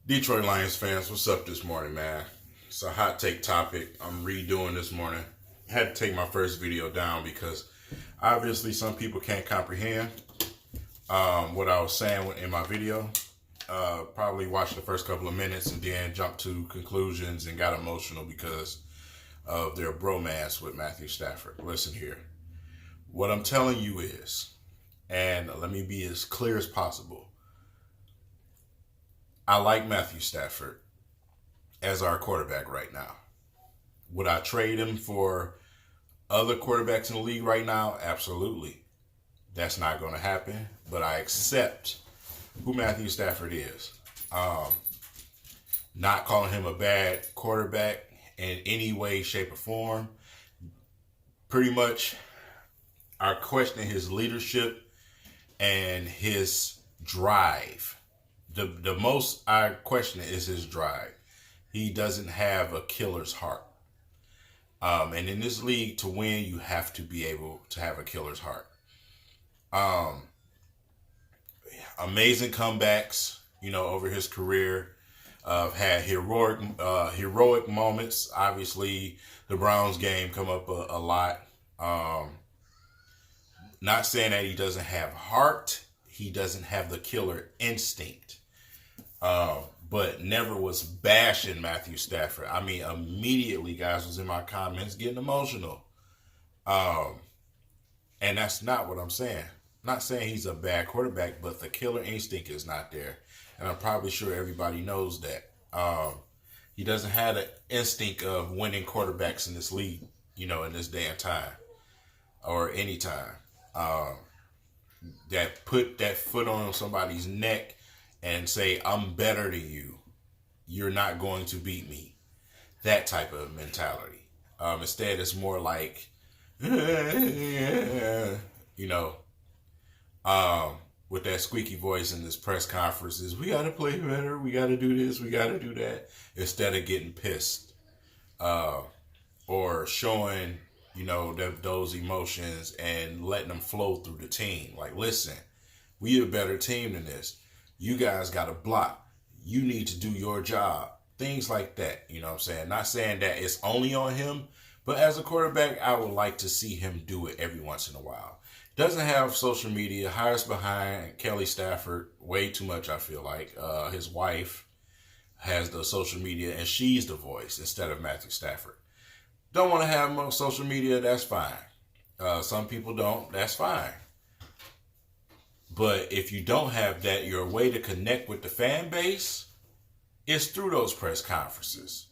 Detroit Lions fans, what's up this morning, man? It's a hot take topic I'm redoing this morning. I had to take my first video down because obviously some people can't comprehend what I was saying in my video. Probably watched the first couple of minutes and then jumped to conclusions and got emotional because of their bromance with Matthew Stafford. Listen here. What I'm telling you is, and let me be as clear as possible, I like Matthew Stafford as our quarterback right now. Would I trade him for other quarterbacks in the league right now? Absolutely. That's not going to happen, but I accept who Matthew Stafford is. Not calling him a bad quarterback in any way, shape, or form. Pretty much, I question his leadership and his drive. The most I question is his drive. He doesn't have a killer's heart. And in this league, to win, you have to be able to have a killer's heart. Amazing comebacks, over his career. Had heroic moments. Obviously, the Browns game come up a lot. Not saying that he doesn't have heart. He doesn't have the killer instinct. But never was bashing Matthew Stafford. I mean, immediately, guys, was in my comments getting emotional. And that's not what I'm saying. I'm not saying he's a bad quarterback, but the killer instinct is not there. And I'm probably sure everybody knows that. He doesn't have the instinct of winning quarterbacks in this league, in this day and time. Or any time. That put that foot on somebody's neck and say, I'm better than you. You're not going to beat me. That type of mentality. Instead, it's more like, with that squeaky voice in this press conferences, we got to play better. We got to do this. We got to do that. Instead of getting pissed or showing, those emotions and letting them flow through the team. Like, listen, we a better team than this. You guys got to block. You need to do your job. Things like that. You know what I'm saying? Not saying that it's only on him, but as a quarterback, I would like to see him do it every once in a while. Doesn't have social media. Hires behind Kelly Stafford way too much, I feel like. His wife has the social media, and she's the voice instead of Matthew Stafford. Don't want to have more social media, that's fine. Some people don't, that's fine. But if you don't have that, your way to connect with the fan base is through those press conferences.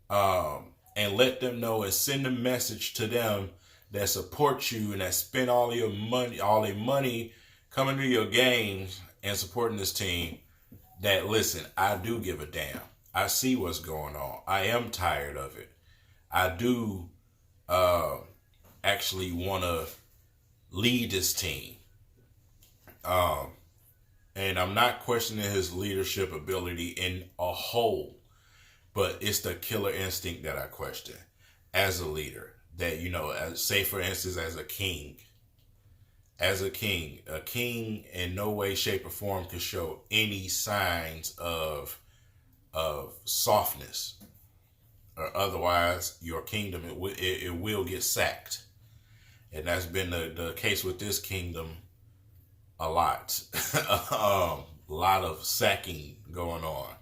And let them know and send a message to them that support you and that spend all their money coming to your games and supporting this team, that, listen, I do give a damn. I see what's going on. I am tired of it. I do actually want to lead this team. And I'm not questioning his leadership ability in a whole, but it's the killer instinct that I question as a leader. That, say for instance, as a king in no way, shape, or form could show any signs of softness, or otherwise your kingdom it will get sacked, and that's been the case with this kingdom a lot. A lot of sacking going on.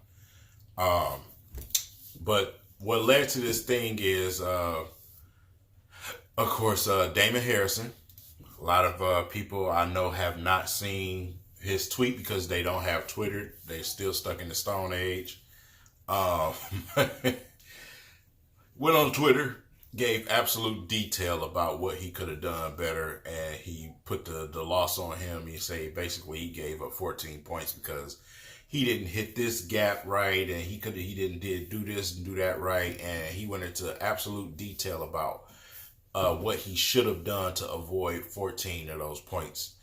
But what led to this thing is, of course, Damon Harrison. A lot of people I know have not seen his tweet because they don't have Twitter. They're still stuck in the Stone Age. Went on Twitter, gave absolute detail about what he could have done better, and he put the loss on him. He say basically he gave up 14 points because he didn't hit this gap right, and he didn't do this and do that right, and he went into absolute detail about what he should have done to avoid 14 of those points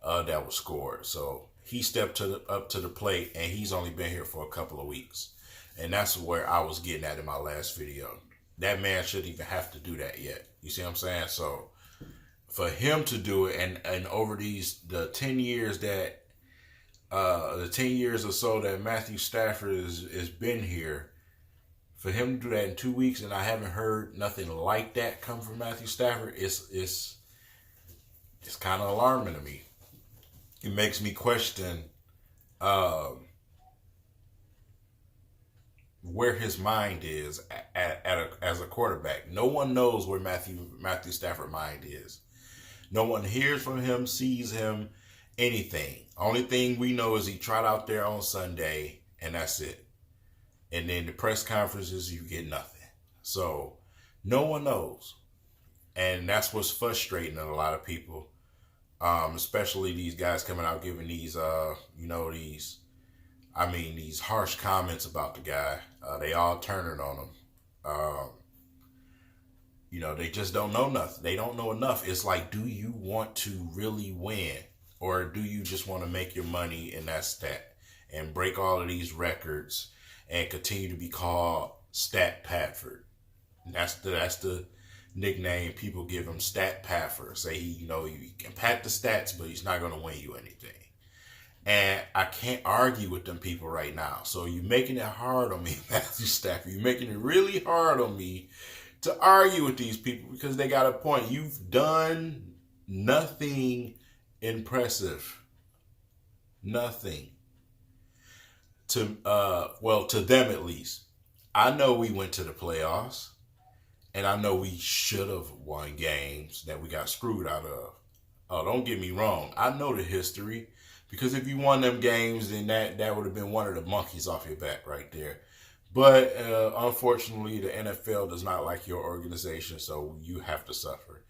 that were scored. So he stepped up to the plate, and he's only been here for a couple of weeks, and that's where I was getting at in my last video. That man shouldn't even have to do that yet. You see what I'm saying? So for him to do it, and over the 10 years that the 10 years or so that Matthew Stafford is been here, for him to do that in 2 weeks, and I haven't heard nothing like that come from Matthew Stafford, it's kind of alarming to me. It makes me question where his mind is as a quarterback. No one knows where Matthew Stafford mind is. No one hears from him, sees him, anything. Only thing we know is he tried out there on Sunday, and that's it. And then the press conferences, you get nothing. So no one knows. And that's what's frustrating to a lot of people. Especially these guys coming out giving these, these harsh comments about the guy. They all turning on him. They just don't know nothing. They don't know enough. It's like, do you want to really win? Or do you just want to make your money and that's that? And break all of these records and continue to be called Stat Padford. And that's the nickname people give him, Stat Padford. Say he can pat the stats, but he's not going to win you anything. And I can't argue with them people right now. So you're making it hard on me, Matthew Stafford. You're making it really hard on me to argue with these people because they got a point. You've done nothing impressive. Nothing. To them at least. I know we went to the playoffs, and I know we should have won games that we got screwed out of. Oh, don't get me wrong. I know the history, because if you won them games, then that would have been one of the monkeys off your back right there. But unfortunately, the NFL does not like your organization, so you have to suffer.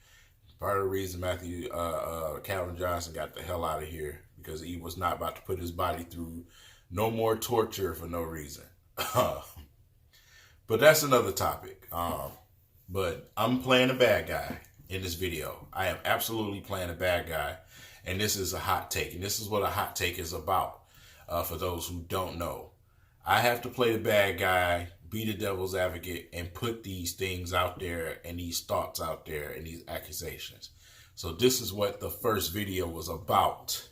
Part of the reason Calvin Johnson got the hell out of here, because he was not about to put his body through no more torture for no reason. But that's another topic. But I'm playing a bad guy in this video. I am absolutely playing a bad guy. And this is a hot take. And this is what a hot take is about, for those who don't know. I have to play the bad guy, be the devil's advocate, and put these things out there and these thoughts out there and these accusations. So this is what the first video was about.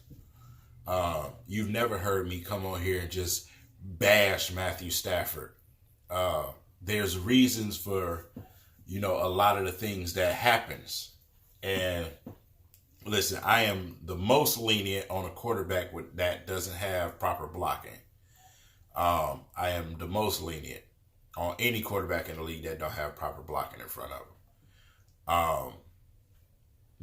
You've never heard me come on here and just bash Matthew Stafford. There's reasons for, a lot of the things that happens. And listen, I am the most lenient on a quarterback that doesn't have proper blocking. I am the most lenient on any quarterback in the league that don't have proper blocking in front of them.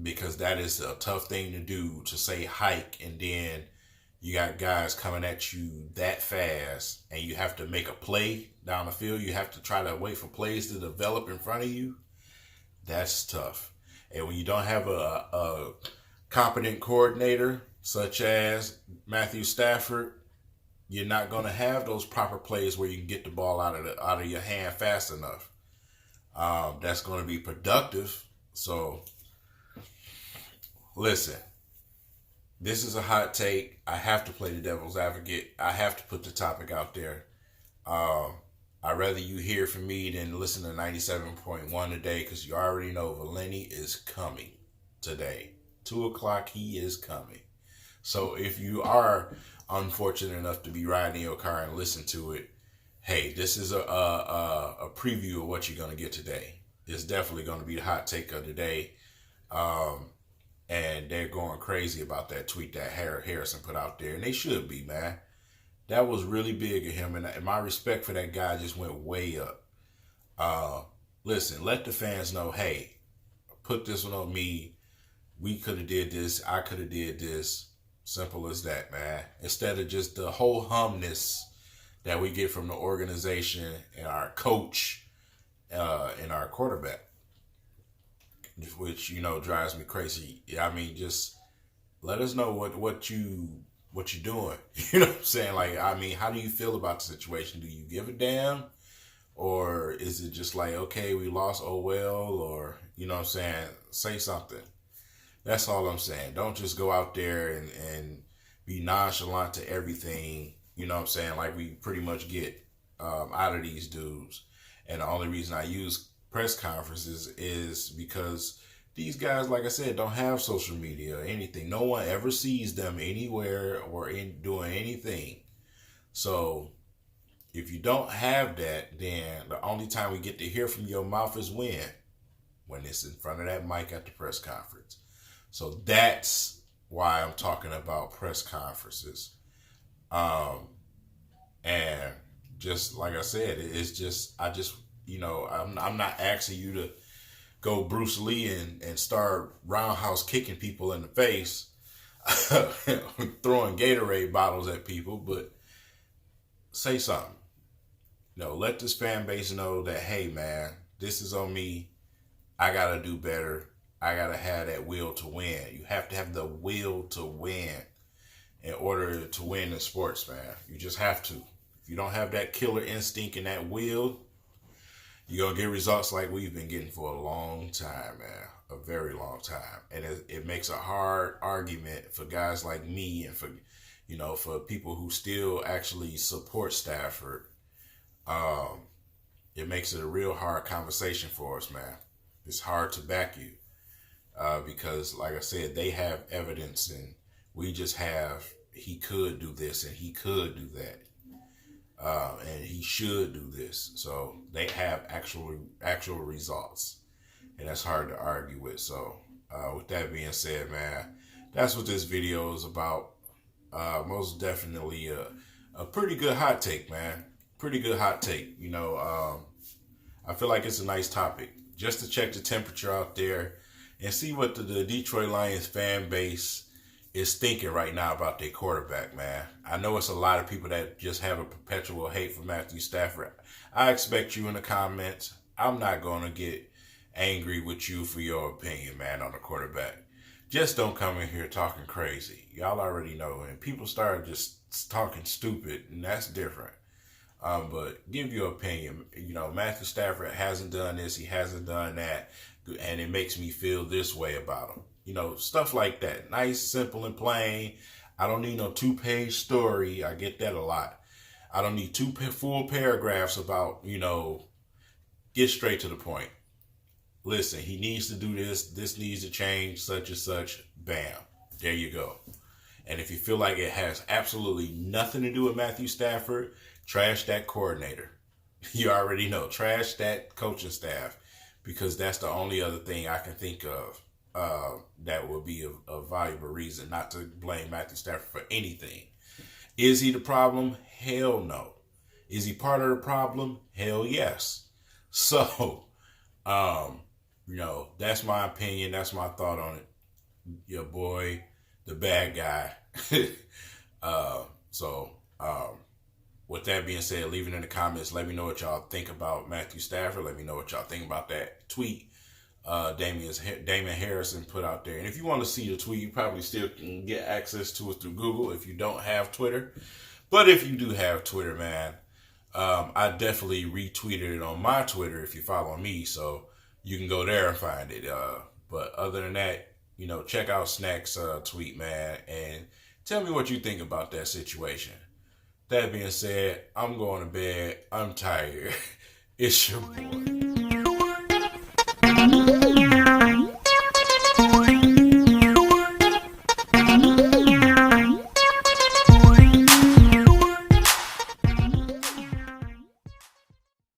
Because that is a tough thing to do, to say hike, and then you got guys coming at you that fast, and you have to make a play down the field. You have to try to wait for plays to develop in front of you. That's tough. And when you don't have a competent coordinator, such as Matthew Stafford, you're not going to have those proper plays where you can get the ball out of your hand fast enough. That's going to be productive. So, listen, this is a hot take. I have to play the devil's advocate. I have to put the topic out there. I'd rather you hear from me than listen to 97.1 today, because you already know Valenti is coming today. 2 o'clock, he is coming. So if you are unfortunate enough to be riding in your car and listen to it, hey, this is a preview of what you're going to get today. It's definitely going to be the hot take of the day. And they're going crazy about that tweet that Harrison put out there. And they should be, man. That was really big of him. And my respect for that guy just went way up. Listen, let the fans know, hey, put this one on me. We could have did this. I could have did this. Simple as that, man. Instead of just the whole humness that we get from the organization and our coach and our quarterback, which, drives me crazy. I mean, just let us know what you're doing. You know what I'm saying? Like, I mean, how do you feel about the situation? Do you give a damn? Or is it just like, okay, we lost, oh well? Or, you know what I'm saying? Say something. That's all I'm saying. Don't just go out there and be nonchalant to everything, you know what I'm saying, like we pretty much get out of these dudes. And the only reason I use press conferences is because these guys, like I said, don't have social media or anything. No one ever sees them anywhere or in doing anything. So if you don't have that, then the only time we get to hear from your mouth is when it's in front of that mic at the press conference. So that's why I'm talking about press conferences. And just like I said, it's just, I'm not asking you to go Bruce Lee and start roundhouse kicking people in the face, throwing Gatorade bottles at people, but say something. Let this fan base know that, hey man, this is on me. I gotta do better. I gotta have that will to win. You have to have the will to win in order to win in sports, man. You just have to. If you don't have that killer instinct and that will, you're going to get results like we've been getting for a long time, man. A very long time. And it makes a hard argument for guys like me and for people who still actually support Stafford. It makes it a real hard conversation for us, man. It's hard to back you because, like I said, they have evidence and we just have he could do this and he could do that. And he should do this. So they have actual results. And that's hard to argue with. So with that being said, man, that's what this video is about. Most definitely a pretty good hot take, man. Pretty good hot take. I feel like it's a nice topic. Just to check the temperature out there and see what the Detroit Lions fan base is thinking right now about their quarterback, man. I know it's a lot of people that just have a perpetual hate for Matthew Stafford. I expect you in the comments. I'm not going to get angry with you for your opinion, man, on the quarterback. Just don't come in here talking crazy. Y'all already know. And people start just talking stupid, and that's different. But give your opinion. Matthew Stafford hasn't done this. He hasn't done that. And it makes me feel this way about him. Stuff like that. Nice, simple, and plain. I don't need no 2-page story. I get that a lot. I don't need two full paragraphs about, get straight to the point. Listen, he needs to do this. This needs to change, such and such. Bam. There you go. And if you feel like it has absolutely nothing to do with Matthew Stafford, trash that coordinator. You already know. Trash that coaching staff. Because that's the only other thing I can think of that would be a valuable reason not to blame Matthew Stafford for anything. Is he the problem? Hell no. Is he part of the problem? Hell yes. So, that's my opinion. That's my thought on it. Your boy, the bad guy. With that being said, leave it in the comments. Let me know what y'all think about Matthew Stafford. Let me know what y'all think about that tweet Damon Harrison put out there. And if you want to see the tweet, you probably still can get access to it through Google if you don't have Twitter. But if you do have Twitter, man, I definitely retweeted it on my Twitter if you follow me. So you can go there and find it. But other than that, check out Snack's tweet, man, and tell me what you think about that situation. That being said, I'm going to bed. I'm tired. It's your boy.